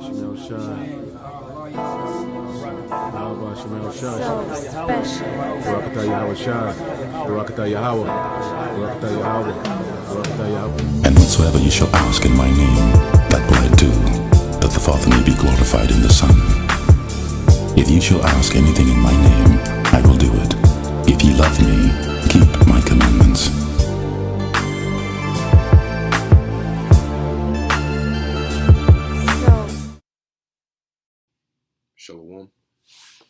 Shemel Shai. Yahweh Shemel Shai. So special. Barakatah Yahweh Shai. Barakatah Yahweh. Barakatah Yahweh. Barakatah Yahweh. And whatsoever ye shall ask in my name, that will I do, that the Father may be glorified in the Son. If ye shall ask anything in my name, I will do it. If ye love me, keep my commandments. Shalom.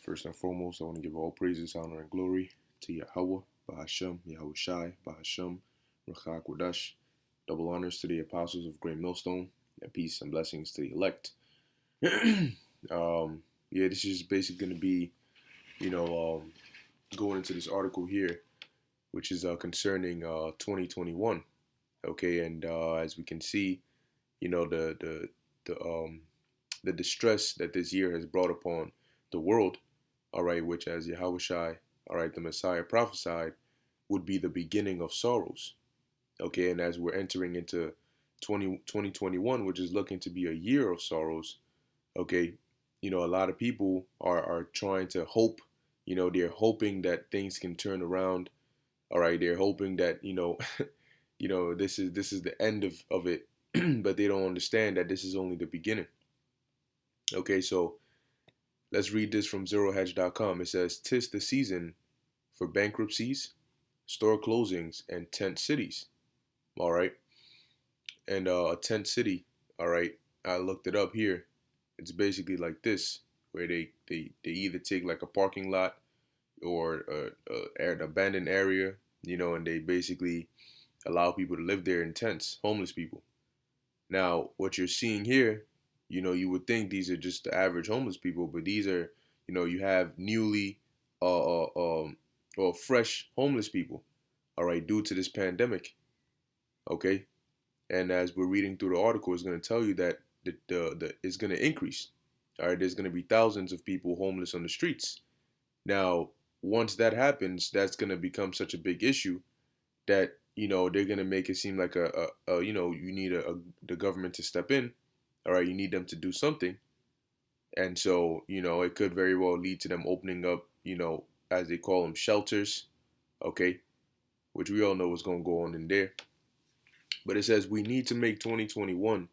First and foremost, I want to give all praises, honor, and glory to Yahweh, Bahashem, Yahweh Shai, Bahashem, Ruach HaKodesh. Double honors to the apostles of Great Millstone, and peace and blessings to the elect. This is basically going to be, going into this article here, which is concerning 2021. Okay, and as we can see, the distress that this year has brought upon the world, all right, which as Yahweh Shai, all right, the Messiah prophesied, would be the beginning of sorrows. Okay, and as we're entering into 2021, which is looking to be a year of sorrows, okay, a lot of people are trying to hope, they're hoping that things can turn around, all right, they're hoping that, this is the end of it, but they don't understand that this is only the beginning. Okay, so let's read this from ZeroHedge.com. It says, "'Tis the season for bankruptcies, store closings, and tent cities." All right. And a tent city, all right, I looked it up here. It's basically like this, where they either take like a parking lot or an abandoned area, and they basically allow people to live there in tents, homeless people. Now, what you're seeing here, you would think these are just the average homeless people, but these are, you have newly or fresh homeless people, all right, due to this pandemic. Okay, and as we're reading through the article, it's going to tell you that it's going to increase. All right, there's going to be thousands of people homeless on the streets. Now, once that happens, that's going to become such a big issue that they're going to make it seem like you need the government to step in. All right, you need them to do something, and so it could very well lead to them opening up, as they call them, shelters. Okay, which we all know what's going to go on in there. But it says we need to make 2021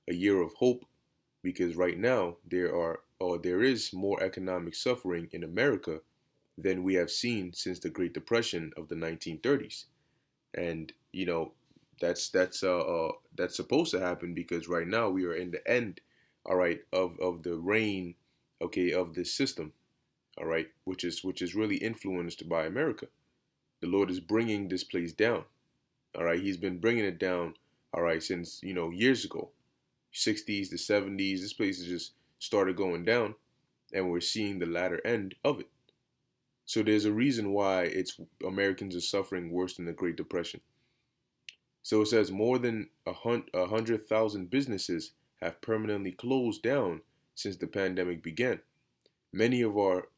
a year of hope, because right now there is more economic suffering in America than we have seen since the Great Depression of the 1930s. And that's supposed to happen, because right now we are in the end, all right, of the reign, okay, of this system, all right, which is really influenced by America. The Lord is bringing this place down. All right, he's been bringing it down, all right, since, years ago, 60s, the 70s. This place has just started going down, and we're seeing the latter end of it. So there's a reason why Americans are suffering worse than the Great Depression. So it says more than 100,000 businesses have permanently closed down since the pandemic began. Many of our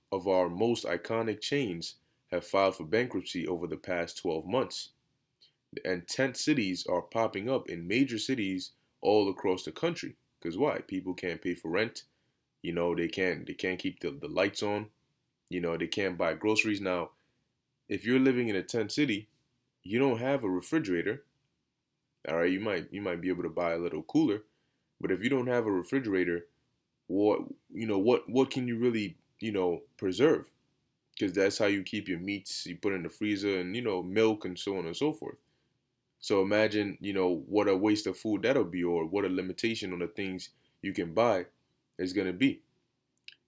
most iconic chains have filed for bankruptcy over the past 12 months. And tent cities are popping up in major cities all across the country. Because why? People can't pay for rent. They can't keep the lights on. They can't buy groceries. Now, if you're living in a tent city, you don't have a refrigerator. All right, you might be able to buy a little cooler, but if you don't have a refrigerator, what can you really preserve? Because that's how you keep your meats. You put in the freezer, and milk and so on and so forth. So imagine, what a waste of food that'll be, or what a limitation on the things you can buy is going to be.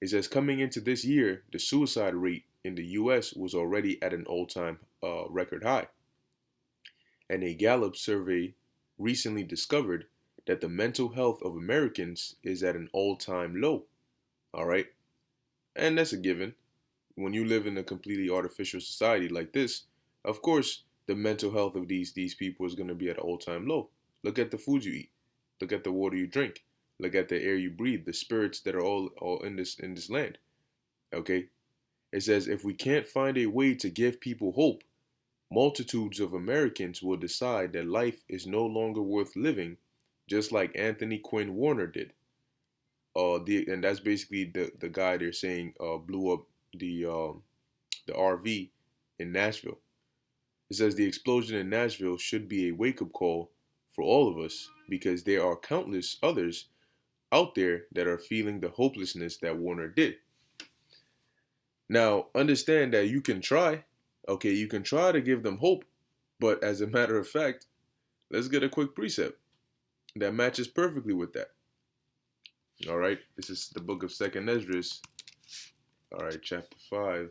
It says coming into this year, the suicide rate in the U.S. was already at an all-time record high. And a Gallup survey recently discovered that the mental health of Americans is at an all-time low. All right. And that's a given. When you live in a completely artificial society like this, of course, the mental health of these people is going to be at an all-time low. Look at the food you eat. Look at the water you drink. Look at the air you breathe, the spirits that are all in this land. Okay? It says if we can't find a way to give people hope, multitudes of Americans will decide that life is no longer worth living, just like Anthony Quinn Warner did. and that's basically the guy they're saying blew up the RV in Nashville. It says the explosion in Nashville should be a wake up call for all of us because there are countless others out there that are feeling the hopelessness that Warner did. Now, understand that you can try, okay, you can try to give them hope, but as a matter of fact, let's get a quick precept that matches perfectly with that. All right, this is the book of Second Esdras. All right, chapter 5,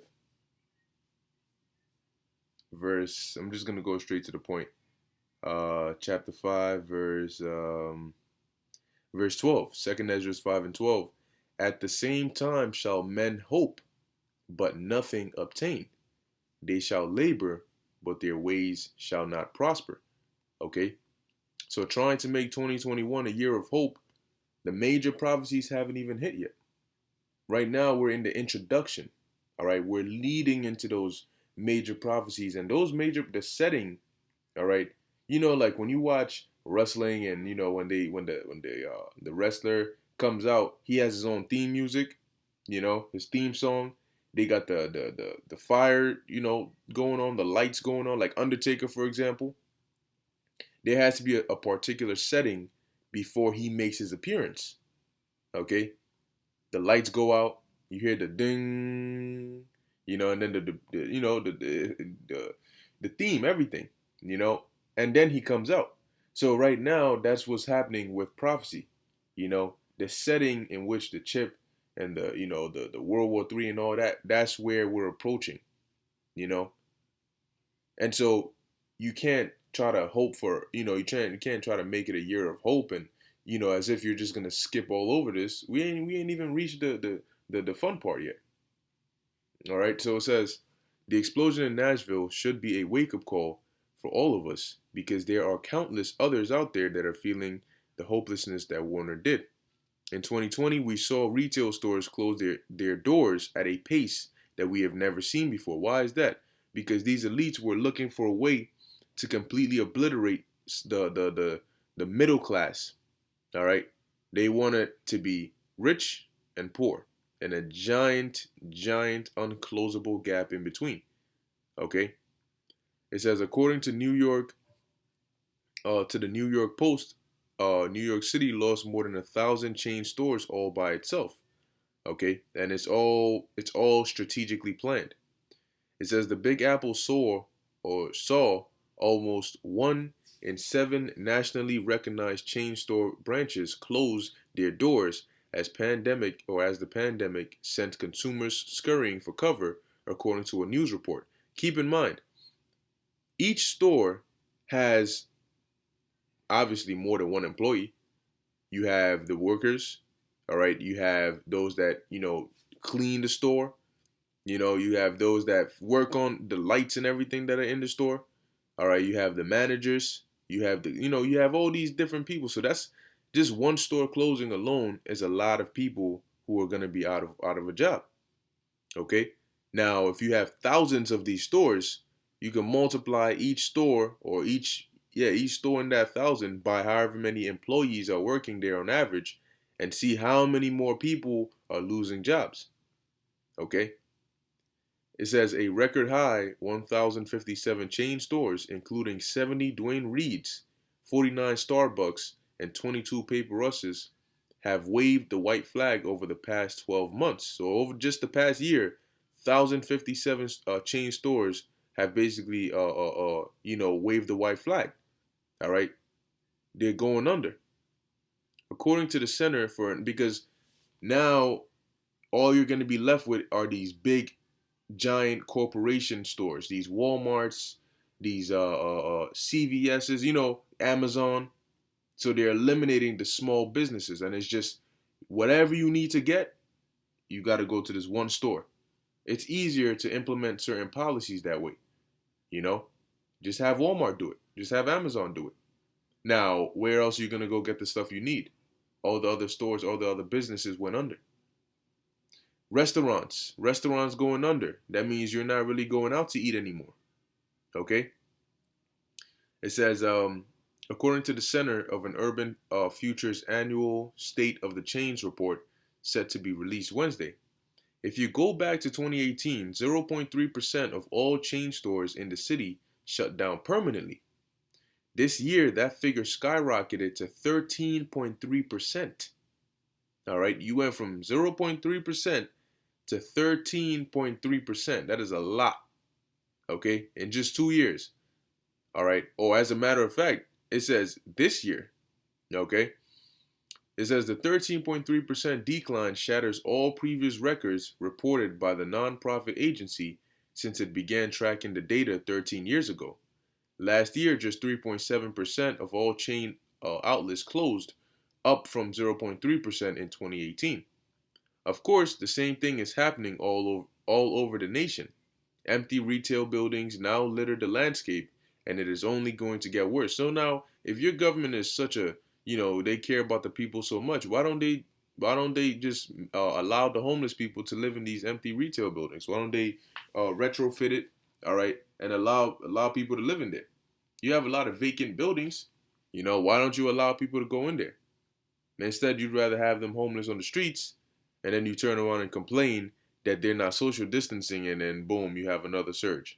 verse, I'm just going to go straight to the point. Chapter 5, verse 12, Second Esdras 5 and 12. At the same time shall men hope, but nothing obtain. They shall labor, but their ways shall not prosper. Okay? So trying to make 2021 a year of hope, the major prophecies haven't even hit yet. Right now, we're in the introduction. All right? We're leading into those major prophecies, and the setting, all right? You know, like when you watch wrestling and, you know, when the wrestler comes out, he has his own theme music, you know, his theme song. They got the fire, you know, going on, the lights going on, like Undertaker, for example. There has to be a particular setting before he makes his appearance. Okay? The lights go out, you hear the ding, you know, and then the theme, everything, you know, and then he comes out. So right now, that's what's happening with prophecy. You know, the setting in which the chip and the World War III and all that, that's where we're approaching, you know. And so you can't try to hope for, you know, you can't try to make it a year of hope and, you know, as if you're just gonna skip all over this. We ain't even reached the fun part yet. All right, so it says the explosion in Nashville should be a wake-up call for all of us because there are countless others out there that are feeling the hopelessness that Warner did. In 2020, we saw retail stores close their doors at a pace that we have never seen before. Why is that? Because these elites were looking for a way to completely obliterate the middle class. All right, they wanted to be rich and poor, and a giant unclosable gap in between. Okay, it says according to the New York Post, New York City lost more than 1,000 chain stores all by itself. Okay, and it's all strategically planned. It says the Big Apple saw almost 1 in 7 nationally recognized chain store branches close their doors as the pandemic sent consumers scurrying for cover, according to a news report. Keep in mind, each store has obviously more than one employee. You have the workers, all right? You have those that, you know, clean the store. You know, you have those that work on the lights and everything that are in the store. All right, you have the managers. You have you have all these different people. So that's just one store closing alone is a lot of people who are going to be out of a job. Okay? Now, if you have thousands of these stores, you can multiply each store or each store in that 1,000 by however many employees are working there on average and see how many more people are losing jobs. Okay? It says a record high 1,057 chain stores, including 70 Dwayne Reeds, 49 Starbucks, and 22 Paper Russes, have waved the white flag over the past 12 months. So over just the past year, 1,057 chain stores have basically waved the white flag. All right, they're going under. According to the Center because now all you're going to be left with are these big giant corporation stores, these Walmarts, these CVS's, you know, Amazon. So they're eliminating the small businesses, and it's just whatever you need to get, you got to go to this one store. It's easier to implement certain policies that way, you know. Just have Walmart do it. Just have Amazon do it. Now, where else are you going to go get the stuff you need? All the other stores, all the other businesses went under. Restaurants going under. That means you're not really going out to eat anymore. Okay? It says, according to the Center of an Urban Futures annual State of the Chains report, set to be released Wednesday. If you go back to 2018, 0.3% of all chain stores in the city shut down permanently. This year, that figure skyrocketed to 13.3%. All right, you went from 0.3% to 13.3%. That is a lot, okay, in just 2 years. All right, or as a matter of fact, it says this year, okay, it says the 13.3% decline shatters all previous records reported by the nonprofit agency since it began tracking the data 13 years ago. Last year, just 3.7% of all chain outlets closed, up from 0.3% in 2018. Of course, the same thing is happening all over the nation. Empty retail buildings now litter the landscape, and it is only going to get worse. So now, if your government is such a, they care about the people so much, why don't they just allow the homeless people to live in these empty retail buildings? Why don't they retrofit it, all right, and allow people to live in there? You have a lot of vacant buildings, why don't you allow people to go in there? Instead, you'd rather have them homeless on the streets, and then you turn around and complain that they're not social distancing, and then boom, you have another surge.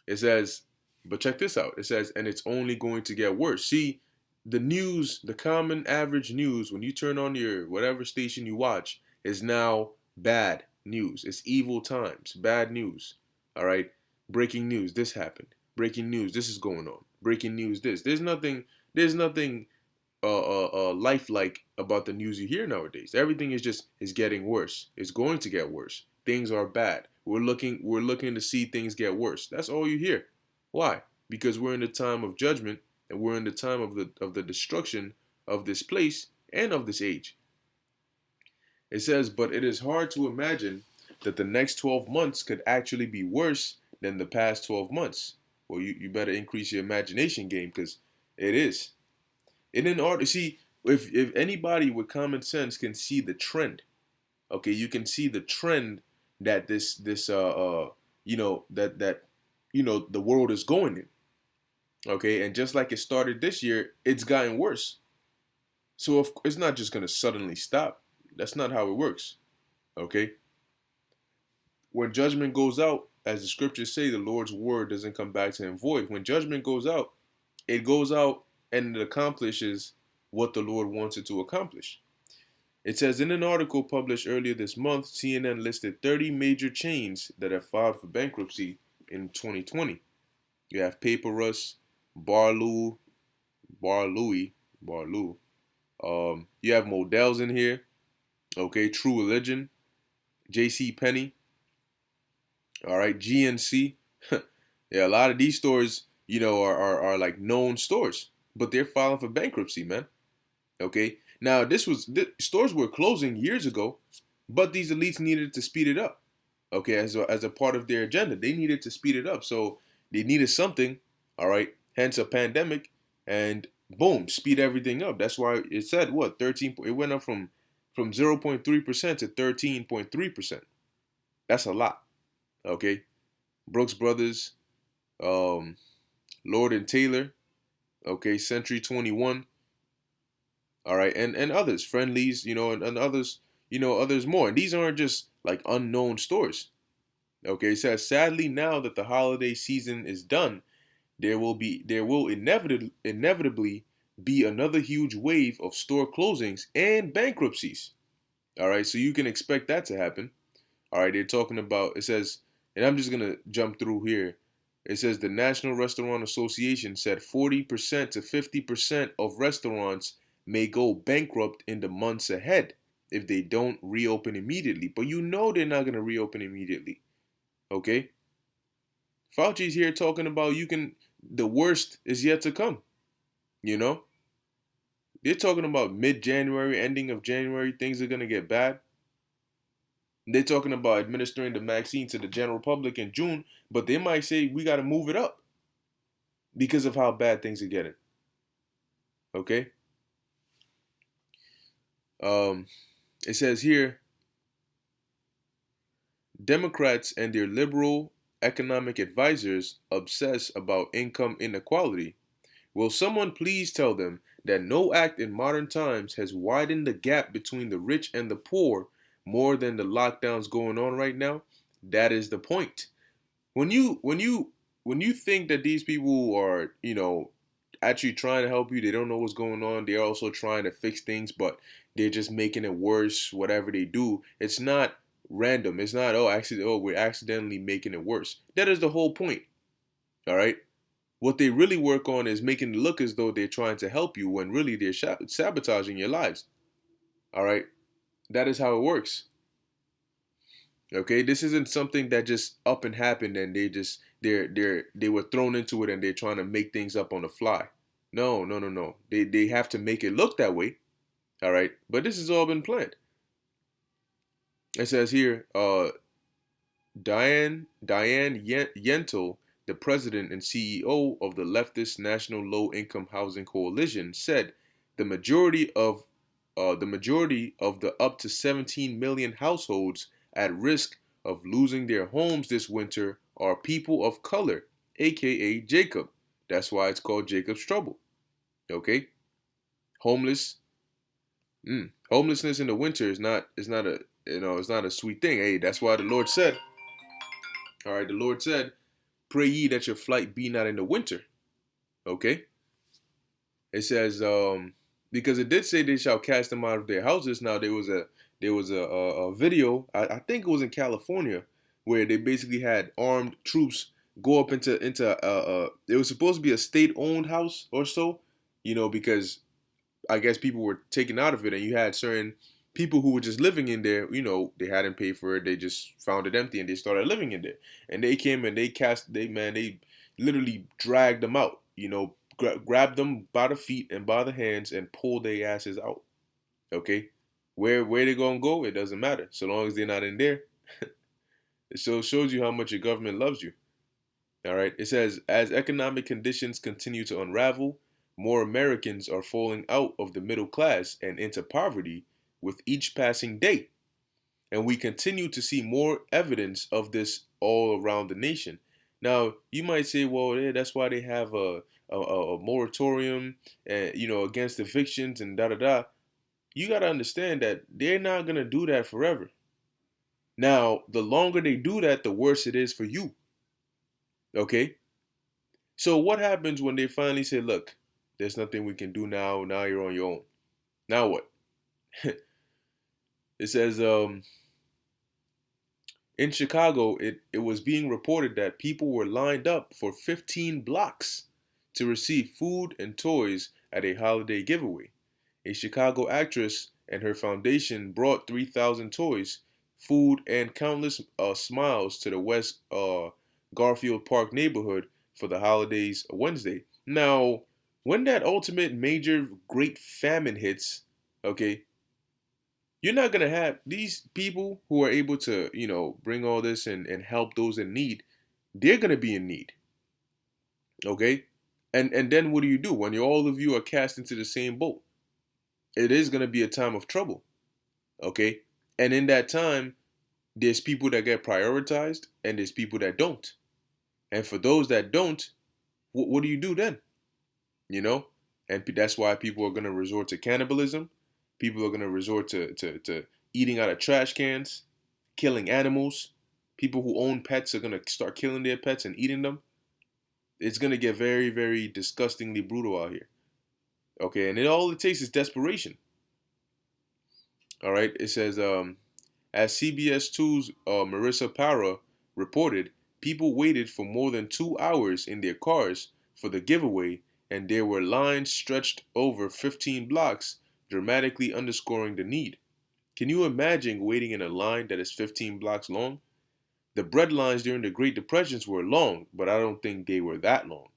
It says, but check this out. It says, and it's only going to get worse. See, the news, the common average news, when you turn on your whatever station you watch, is now bad news. It's evil times, bad news. All right, breaking news, this happened. Breaking news, this is going on. Breaking news, this. There's nothing lifelike about the news you hear nowadays. Everything is getting worse. It's going to get worse. Things are bad. We're looking to see things get worse. That's all you hear. Why? Because we're in the time of judgment, and we're in the time of the destruction of this place and of this age. It says, but it is hard to imagine that the next 12 months could actually be worse than the past 12 months. Well, you better increase your imagination game, because it is. And in order, see, if anybody with common sense can see the trend, okay, you can see the trend that the world is going in, okay, and just like it started this year, it's gotten worse. So it's not just gonna suddenly stop. That's not how it works, okay. When judgment goes out, as the scriptures say, the Lord's word doesn't come back to him void. When judgment goes out, it goes out and it accomplishes what the Lord wants it to accomplish. It says, in an article published earlier this month, CNN listed 30 major chains that have filed for bankruptcy in 2020. You have Paper Rush, Bar Louie. You have Modell's in here. Okay, True Religion, J.C. Penney. All right, GNC. Yeah, a lot of these stores, are like known stores, but they're filing for bankruptcy, man. Okay, now stores were closing years ago, but these elites needed to speed it up. Okay, as a part of their agenda, they needed to speed it up, so they needed something. All right, hence a pandemic, and boom, speed everything up. That's why it said what 13. It went up from 0.3% to 13.3%. That's a lot. Okay, Brooks Brothers, Lord and Taylor, okay, Century 21, all right, and others, Friendlies, and others, others more. And these aren't just like unknown stores. Okay, it says, sadly, now that the holiday season is done, there will inevitably be another huge wave of store closings and bankruptcies. All right, so you can expect that to happen. All right, they're talking about, it says, and I'm just going to jump through here. It says the National Restaurant Association said 40% to 50% of restaurants may go bankrupt in the months ahead if they don't reopen immediately. But they're not going to reopen immediately. Okay? Fauci's here talking about the worst is yet to come. They're talking about mid-January, ending of January, things are going to get bad. They're talking about administering the vaccine to the general public in June, but they might say we got to move it up because of how bad things are getting. Okay? It says here, Democrats and their liberal economic advisors obsess about income inequality. Will someone please tell them that no act in modern times has widened the gap between the rich and the poor more than the lockdowns going on right now. That is the point. When you think that these people are, actually trying to help you, they don't know what's going on. They're also trying to fix things, but they're just making it worse. Whatever they do, it's not random. It's not we're accidentally making it worse. That is the whole point. All right. What they really work on is making it look as though they're trying to help you when really they're sabotaging your lives. All right. That is how it works. Okay, this isn't something that just up and happened and they were thrown into it and they're trying to make things up on the fly. No, no, no, no. They have to make it look that way. All right, but this has all been planned. It says here, Diane Yentl, the president and CEO of the leftist National Low Income Housing Coalition, said the majority of the up to 17 million households at risk of losing their homes this winter are people of color, aka Jacob. That's why it's called Jacob's Trouble. Okay? Homelessness in the winter is not a sweet thing. Hey, that's why the Lord said, all right, the Lord said, pray ye that your flight be not in the winter. Okay? It says, because it did say they shall cast them out of their houses. Now there was a video, I think it was in California, where they basically had armed troops go up into it was supposed to be a state-owned house or so, because I guess people were taken out of it, and you had certain people who were just living in there. They hadn't paid for it, they just found it empty, and they started living in there. And they came and they literally dragged them out, grabbed them by the feet and by the hands and pulled their asses out. Okay? Where they gonna go, it doesn't matter. So long as they're not in there. It shows you how much your government loves you. All right. It says, as economic conditions continue to unravel, more Americans are falling out of the middle class and into poverty with each passing day. And we continue to see more evidence of this all around the nation. Now, you might say, well, yeah, that's why they have a moratorium, against evictions and da-da-da. You got to understand that they're not going to do that forever. Now, the longer they do that, the worse it is for you. Okay? So what happens when they finally say, look, there's nothing we can do now. Now you're on your own. Now what? It says, in Chicago, it was being reported that people were lined up for 15 blocks to receive food and toys at a holiday giveaway. A Chicago actress and her foundation brought 3,000 toys, food, and countless smiles to the West Garfield Park neighborhood for the holidays Wednesday. Now, when that ultimate major great famine hits, okay, you're not going to have these people who are able to, bring all this and help those in need. They're going to be in need. Okay? And then what do? When all of you are cast into the same boat? It is going to be a time of trouble. Okay? And in that time, there's people that get prioritized and there's people that don't. And for those that don't, what do you do then? And that's why people are going to resort to cannibalism. People are going to resort to eating out of trash cans, killing animals. People who own pets are going to start killing their pets and eating them. It's going to get very, very disgustingly brutal out here. Okay, and all it takes is desperation. All right, it says, as CBS 2's Marissa Para reported, people waited for more than 2 hours in their cars for the giveaway, and there were lines stretched over 15 blocks, dramatically underscoring the need. Can you imagine waiting in a line that is 15 blocks long? The bread lines during the Great Depressions were long, but I don't think they were that long.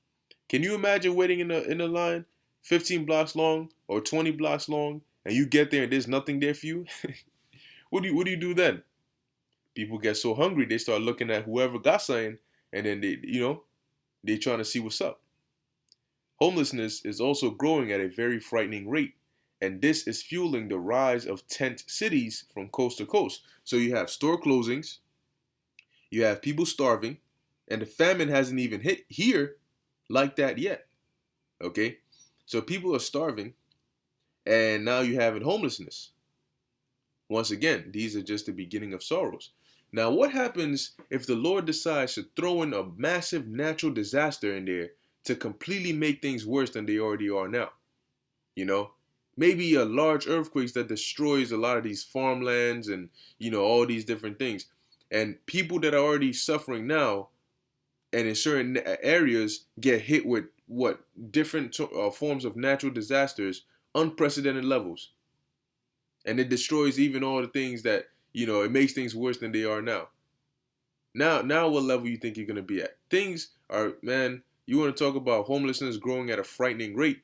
Can you imagine waiting in a line 15 blocks long or 20 blocks long, and you get there and there's nothing there for you? What do you do then? People get so hungry they start looking at whoever got something, and then they trying to see what's up. Homelessness is also growing at a very frightening rate, and this is fueling the rise of tent cities from coast to coast. So you have store closings, you have people starving, and the famine hasn't even hit here like that yet. Okay? So people are starving, And now you have homelessness. Once again, these are just the beginning of sorrows. Now, what happens if the Lord decides to throw in a massive natural disaster in there to completely make things worse than they already are now? You know, maybe a large earthquake that destroys a lot of these farmlands and, all these different things. And people that are already suffering now and in certain areas get hit with what different forms of natural disasters, unprecedented levels. And it destroys even all the things that, it makes things worse than they are now. Now what level you think you're going to be at? Things are, man, you want to talk about homelessness growing at a frightening rate.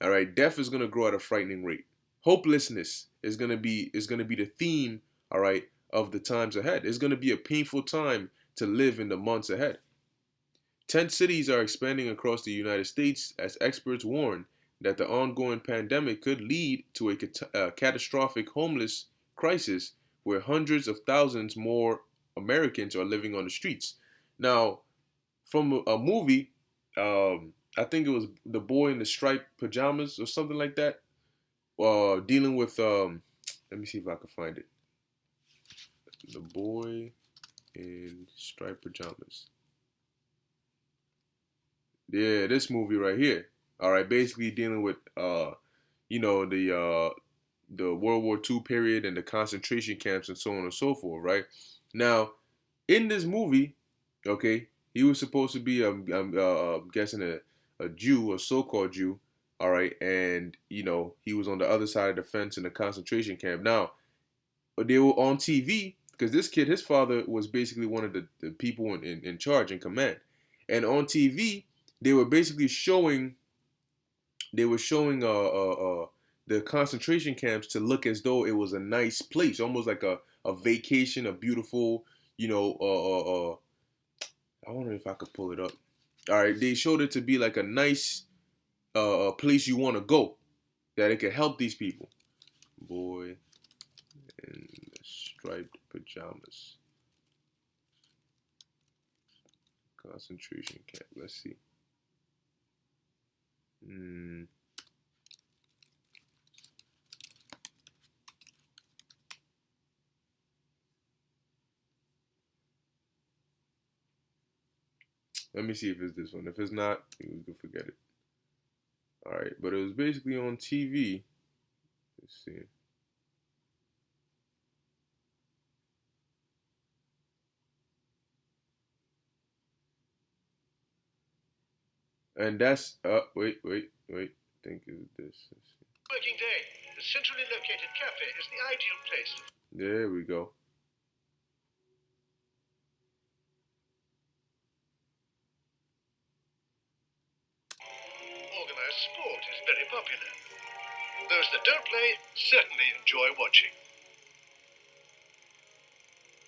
All right, death is going to grow at a frightening rate. Hopelessness is going to be the theme, all right, of the times ahead. It's going to be a painful time to live in the months ahead. Tent cities are expanding across the United States as experts warn that the ongoing pandemic could lead to a catastrophic homeless crisis where hundreds of thousands more Americans are living on the streets. Now, from a movie, I think it was The Boy in the Striped Pajamas or something like that, dealing with, let me see if I can find it. The Boy in Striped Pajamas. Yeah, this movie right here. All right, basically dealing with, the World War II period and the concentration camps and so on and so forth, right? Now, in this movie, okay, he was supposed to be, I'm guessing, a Jew, a so-called Jew, all right, and, he was on the other side of the fence in the concentration camp. Now, they were on TV, because this kid, his father was basically one of the people in charge, in command. And on TV, they were basically showing the concentration camps to look as though it was a nice place, almost like a vacation, a beautiful, I wonder if I could pull it up. All right, they showed it to be like a nice place you want to go, that it could help these people. Boy in the Striped Pajamas. Concentration camp. Let's see. Let me see if it's this one. If it's not, we can forget it. Alright, but it was basically on TV. Let's see. And that's, wait. I think it's this. Working day. The centrally located cafe is the ideal place. There we go. Organized sport is very popular. Those that don't play certainly enjoy watching.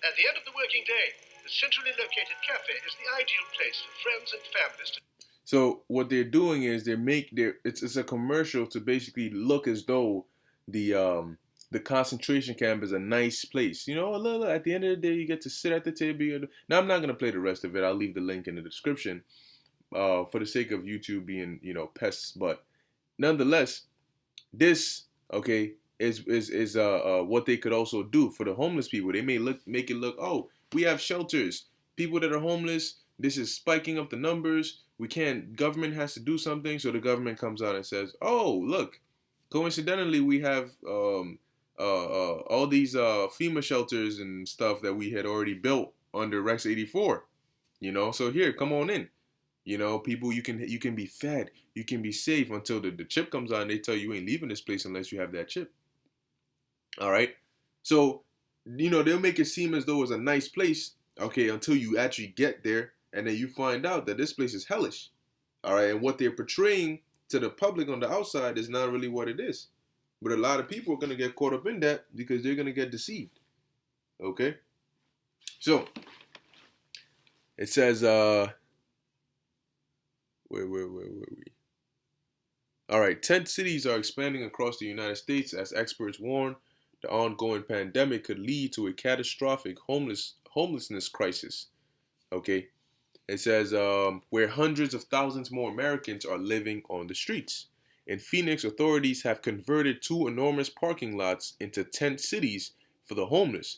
At the end of the working day, the centrally located cafe is the ideal place for friends and families to. So what they're doing is it's a commercial to basically look as though the concentration camp is a nice place. At the end of the day, you get to sit at the table. Now, I'm not going to play the rest of it. I'll leave the link in the description for the sake of YouTube being, pests. But nonetheless, this, okay, is what they could also do for the homeless people. They may make it look, oh, we have shelters. People that are homeless, this is spiking up the numbers. Government has to do something. So the government comes out and says, oh, look, coincidentally, we have all these FEMA shelters and stuff that we had already built under Rex 84. So here, come on in. People, you can be fed, you can be safe until the chip comes out and they tell you ain't leaving this place unless you have that chip. All right. So, they'll make it seem as though it's a nice place, okay, until you actually get there. And then you find out that this place is hellish. All right. And what they're portraying to the public on the outside is not really what it is. But a lot of people are going to get caught up in that because they're going to get deceived. Okay. So it says, where were we? All right. 10 cities are expanding across the United States as experts warn the ongoing pandemic could lead to a catastrophic homelessness crisis. Okay. It says where hundreds of thousands more Americans are living on the streets. In Phoenix, authorities have converted 2 enormous parking lots into tent cities for the homeless.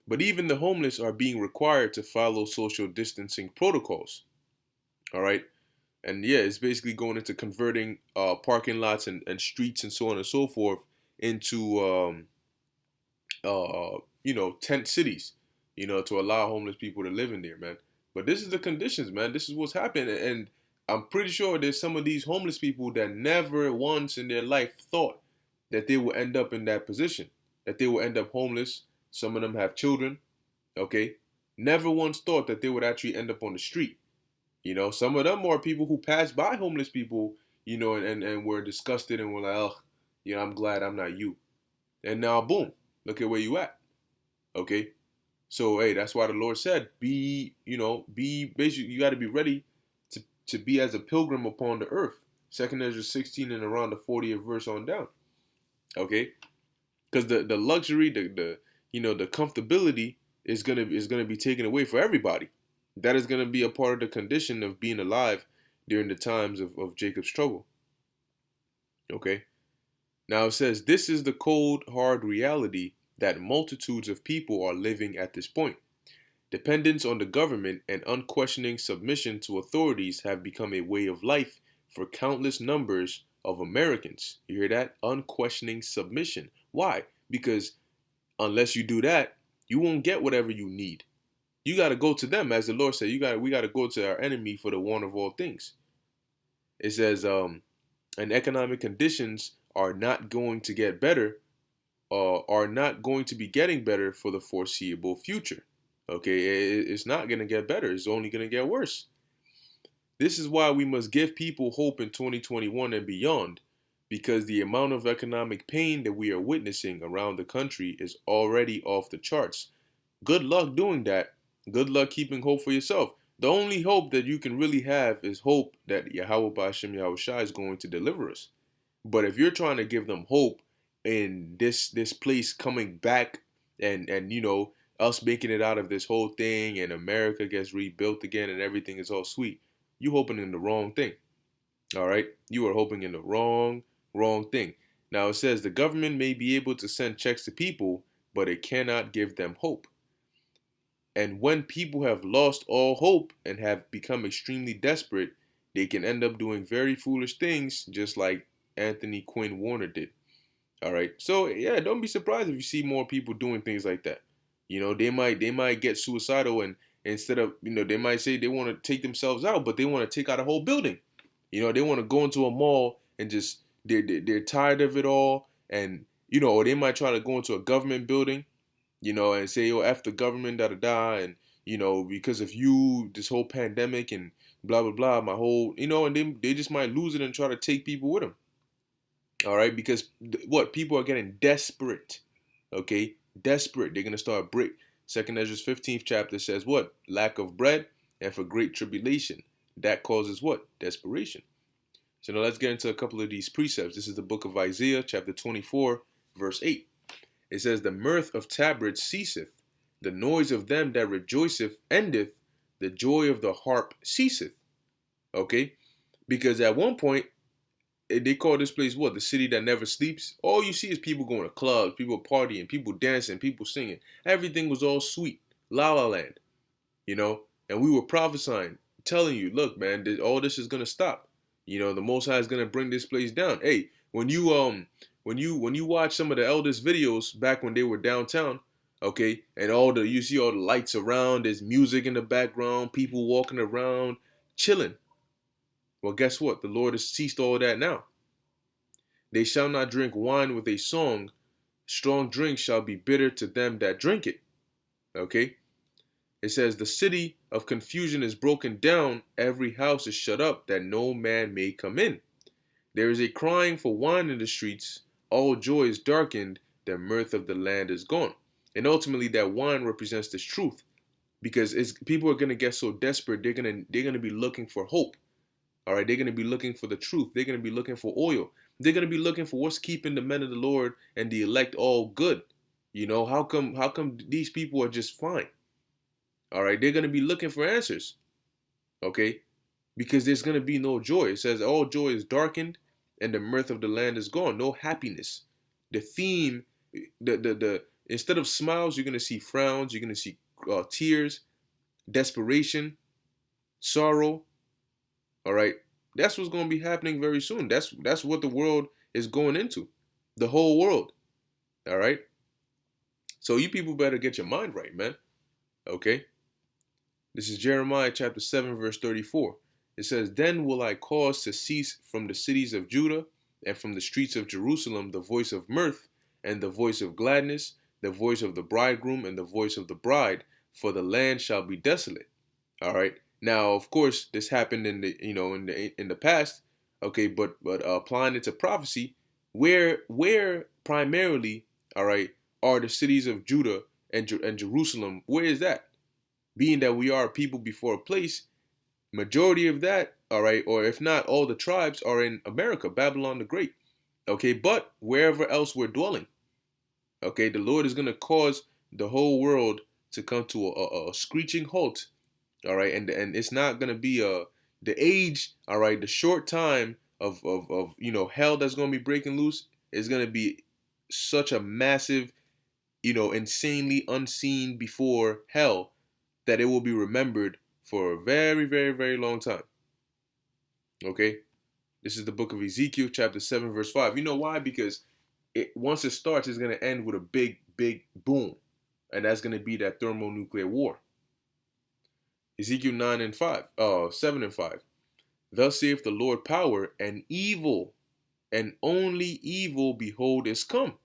But even the homeless are being required to follow social distancing protocols. All right. And yeah, it's basically going into converting parking lots and streets and so on and so forth into, tent cities, to allow homeless people to live in there, man. But this is the conditions, man. This is what's happening. And I'm pretty sure there's some of these homeless people that never once in their life thought that they will end up in that position, that they will end up homeless. Some of them have children, okay? Never once thought that they would actually end up on the street. Some of them are people who passed by homeless people, and were disgusted and were like, oh, I'm glad I'm not you. And now, boom, look at where you at, okay? So, hey, that's why the Lord said, basically, you got to be ready to be as a pilgrim upon the earth. 2 Ezra 16 and around the 40th verse on down, okay? Because the luxury, the comfortability is gonna be taken away for everybody. That is gonna be a part of the condition of being alive during the times of Jacob's trouble. Okay. Now it says, this is the cold, hard reality that multitudes of people are living at this point. Dependence on the government and unquestioning submission to authorities have become a way of life for countless numbers of Americans. You hear that? Unquestioning submission. Why? Because unless you do that, you won't get whatever you need. You got to go to them, as the Lord said. We got to go to our enemy for the one of all things. It says, and economic conditions are not going to get better, are not going to be getting better for the foreseeable future. Okay, it's not going to get better. It's only going to get worse. This is why we must give people hope in 2021 and beyond, because the amount of economic pain that we are witnessing around the country is already off the charts. Good luck doing that. Good luck keeping hope for yourself. The only hope that you can really have is hope that Yahweh Ba'ashem Yahushua is going to deliver us. But if you're trying to give them hope in this place coming back and us making it out of this whole thing and America gets rebuilt again and everything is all sweet, you hoping in the wrong thing. All right? You are hoping in the wrong thing. Now it says the government may be able to send checks to people, but it cannot give them hope. And when people have lost all hope and have become extremely desperate, they can end up doing very foolish things, just like Anthony Quinn Warner did. All right. So yeah, don't be surprised if you see more people doing things like that. They might get suicidal, and instead of, they might say they want to take themselves out, but they want to take out a whole building. They want to go into a mall and just they're tired of it all, and or they might try to go into a government building, and say, oh, F the government, and because of you, this whole pandemic and blah blah blah, my whole, and they just might lose it and try to take people with them. All right, because people are getting desperate. Okay, desperate. They're gonna start break. 2 Ezra's 15th chapter says what? Lack of bread and for great tribulation. That causes what? Desperation. So now let's get into a couple of these precepts. This is the book of Isaiah, chapter 24, verse 8. It says, the mirth of tabrets ceaseth, the noise of them that rejoiceth endeth, the joy of the harp ceaseth. Okay? Because at one point, they call this place what? The city that never sleeps. All you see is people going to clubs, people partying, people dancing, people singing. Everything was all sweet. La La Land. And we were prophesying, telling you, look, man, all this is going to stop. The Most High is going to bring this place down. Hey, when you watch some of the eldest videos back when they were downtown, okay, and you see all the lights around, there's music in the background, people walking around, chilling. Well, guess what? The Lord has ceased all that now. They shall not drink wine with a song. Strong drink shall be bitter to them that drink it. Okay? It says, the city of confusion is broken down. Every house is shut up that no man may come in. There is a crying for wine in the streets. All joy is darkened. The mirth of the land is gone. And ultimately, that wine represents this truth. Because people are going to get so desperate, they're going to be looking for hope. All right, they're going to be looking for the truth. They're going to be looking for oil. They're going to be looking for what's keeping the men of the Lord and the elect all good. How come these people are just fine? All right, they're going to be looking for answers. Okay, because there's going to be no joy. It says all joy is darkened and the mirth of the land is gone. No happiness. The theme, the instead of smiles, you're gonna see frowns. You're gonna see tears, desperation, sorrow. All right, that's what's gonna be happening very soon. That's what the world is going into, the whole world. All right. So you people better get your mind right, man. Okay. This is Jeremiah chapter 7, verse 34. It says, "Then will I cause to cease from the cities of Judah and from the streets of Jerusalem the voice of mirth and the voice of gladness, the voice of the bridegroom and the voice of the bride, for the land shall be desolate." All right. Now, of course, this happened in the in the past. Okay, but applying it to prophecy, where primarily, all right, are the cities of Judah and Jerusalem? Where is that? Being that we are a people before a place, majority of that, all right, or if not, all the tribes are in America, Babylon the Great. Okay, but wherever else we're dwelling, okay, the Lord is going to cause the whole world to come to a screeching halt, all right, and it's not going to be the age, all right, the short time of hell that's going to be breaking loose is going to be such a massive, insanely unseen before hell that it will be remembered for a very, very, very long time. Okay? This is the book of Ezekiel, chapter 7, verse 5. You know why? Because once it starts, it's going to end with a big, big boom. And that's going to be that thermonuclear war. Ezekiel 7 and 5. "Thus saith the Lord power, and evil, and only evil, behold, is come."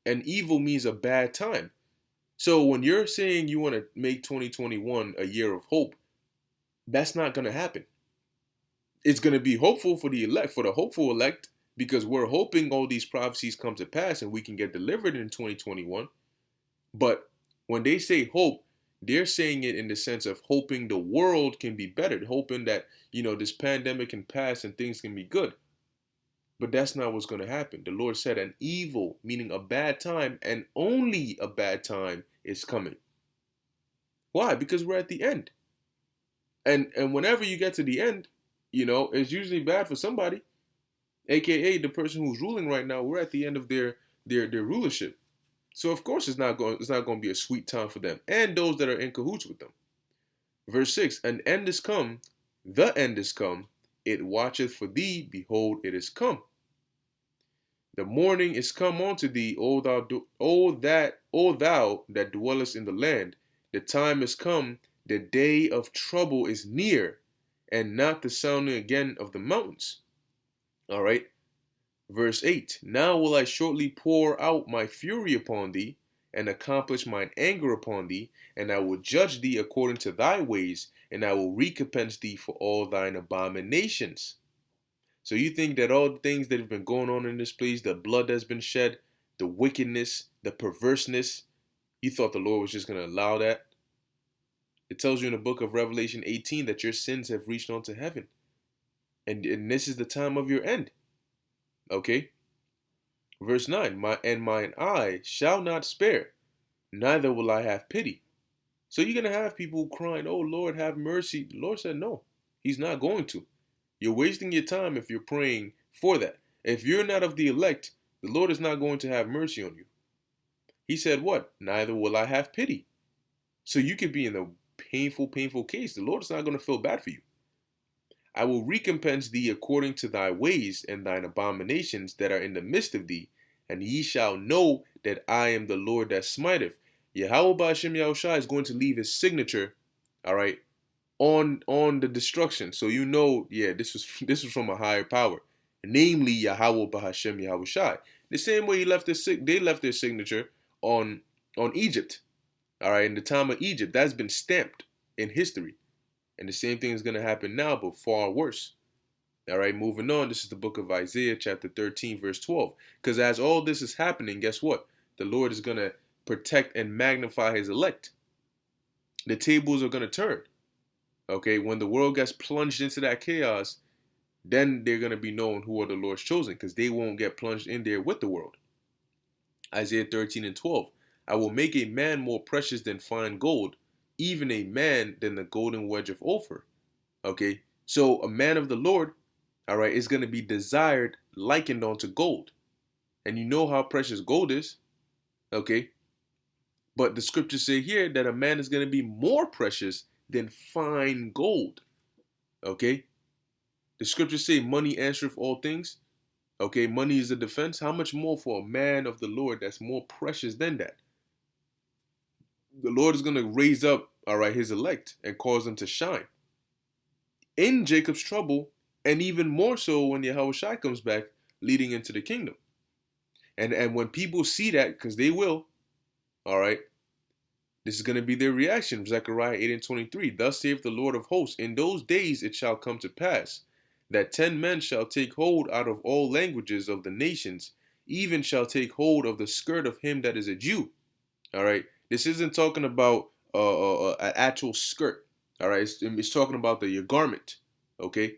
And evil means a bad time. So when you're saying you want to make 2021 a year of hope, that's not going to happen. It's going to be hopeful for the elect, for the hopeful elect, because we're hoping all these prophecies come to pass and we can get delivered in 2021. But when they say hope, they're saying it in the sense of hoping the world can be better, hoping that, this pandemic can pass and things can be good. But that's not what's going to happen. The Lord said an evil, meaning a bad time, and only a bad time is coming. Why? Because we're at the end. And whenever you get to the end, it's usually bad for somebody, aka the person who's ruling right now. We're at the end of their rulership. So of course it's not going to be a sweet time for them and those that are in cahoots with them. Verse 6, "An end is come, the end is come, it watcheth for thee, behold, it is come. The morning is come unto thee, O thou that dwellest in the land. The time is come, the day of trouble is near, and not the sounding again of the mountains." All right. Verse 8, "Now will I shortly pour out my fury upon thee, and accomplish mine anger upon thee, and I will judge thee according to thy ways, and I will recompense thee for all thine abominations." So you think that all the things that have been going on in this place, the blood that's been shed, the wickedness, the perverseness, you thought the Lord was just going to allow that? It tells you in the book of Revelation 18 that your sins have reached unto heaven. And this is the time of your end. Okay? Verse 9, mine eye shall not spare, neither will I have pity." So you're going to have people crying, "Oh Lord, have mercy." The Lord said no, he's not going to. You're wasting your time if you're praying for that. If you're not of the elect, the Lord is not going to have mercy on you. He said what? "Neither will I have pity." So you could be in a painful, painful case. The Lord is not going to feel bad for you. "I will recompense thee according to thy ways and thine abominations that are in the midst of thee, and ye shall know that I am the Lord that smiteth." Yahweh Ba'ashem Yahushua is going to leave his signature, all right, on the destruction. So this was from a higher power, namely Yahweh Ba'ashem Yahushua. The same way they left their signature on Egypt, all right, in the time of Egypt. That's been stamped in history. And the same thing is going to happen now, but far worse. All right, moving on. This is the book of Isaiah, chapter 13, verse 12. Because as all this is happening, guess what? The Lord is going to protect and magnify his elect. The tables are going to turn. Okay, when the world gets plunged into that chaos, then they're going to be known who are the Lord's chosen, because they won't get plunged in there with the world. Isaiah 13 and 12. "I will make a man more precious than fine gold, even a man than the golden wedge of Ophir." Okay, so a man of the Lord, all right, is going to be desired, likened onto gold. And you know how precious gold is, okay? But the scriptures say here that a man is going to be more precious than fine gold, okay? The scriptures say money answereth all things, okay? Money is a defense. How much more for a man of the Lord that's more precious than that? The Lord is going to raise up, all right, his elect and cause them to shine in Jacob's trouble, and even more so when Yahushua comes back, leading into the kingdom. And when people see that, because they will, all right, this is going to be their reaction. Zechariah 8:23. Thus saith the Lord of hosts, in those days it shall come to pass that 10 men shall take hold out of all languages of the nations, even shall take hold of the skirt of him that is a Jew. All right. This isn't talking about an actual skirt. All right. It's talking about your garment. Okay.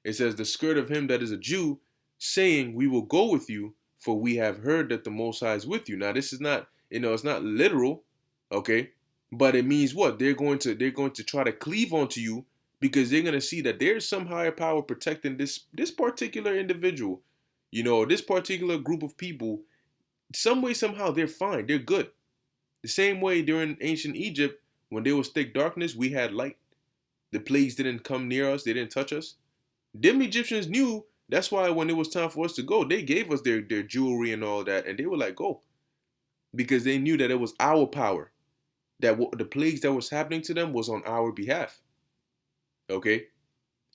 It says the skirt of him that is a Jew, saying, we will go with you, for we have heard that the Most High is with you. Now, this is not, it's not literal. Okay. But it means what? They're going to try to cleave onto you, because they're going to see that there's some higher power protecting this particular individual, this particular group of people. Some way, somehow, they're fine. They're good. The same way during ancient Egypt, when there was thick darkness, we had light. The plagues didn't come near us. They didn't touch us. Them Egyptians knew. That's why when it was time for us to go, they gave us their jewelry and all that. And they were like, go. Because they knew that it was our power. That the plagues that was happening to them was on our behalf. Okay?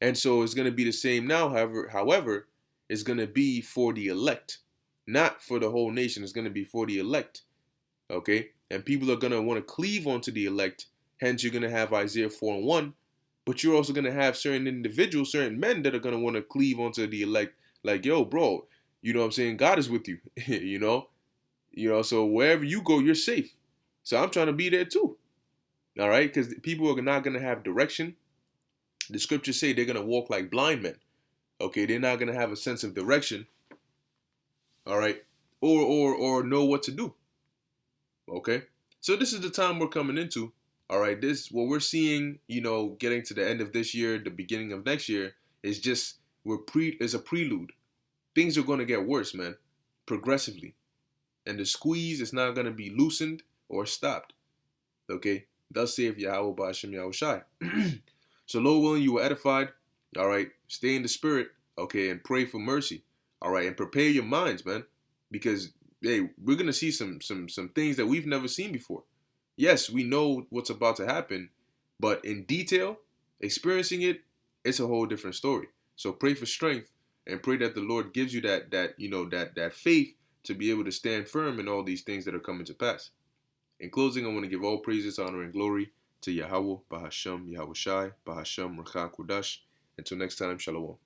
And so it's going to be the same now. However, it's going to be for the elect. Not for the whole nation. It's going to be for the elect. Okay? And people are going to want to cleave onto the elect. Hence, you're going to have Isaiah 4:1. But you're also going to have certain individuals, certain men that are going to want to cleave onto the elect. Like, yo, bro, you know what I'm saying? God is with you, so wherever you go, you're safe. So I'm trying to be there too. All right? Because people are not going to have direction. The scriptures say they're going to walk like blind men. Okay? They're not going to have a sense of direction. All right? Or know what to do. Okay? So this is the time we're coming into. All right, what we're seeing, getting to the end of this year, the beginning of next year, is just is a prelude. Things are going to get worse, man, progressively, and the squeeze is not going to be loosened or stopped. Okay, thus saith Yahweh Ba'ashem Yahushai. So, Lord willing, you were edified. All right, stay in the spirit. Okay, and pray for mercy. All right, and prepare your minds, man, because hey, we're gonna see some things that we've never seen before. Yes, we know what's about to happen, but in detail, experiencing it, it's a whole different story. So pray for strength and pray that the Lord gives you that faith to be able to stand firm in all these things that are coming to pass. In closing, I want to give all praises, honor, and glory to Yahweh, Bahashem, Yahushai, Bahashem, Rachah, Kudash. Until next time, Shalom.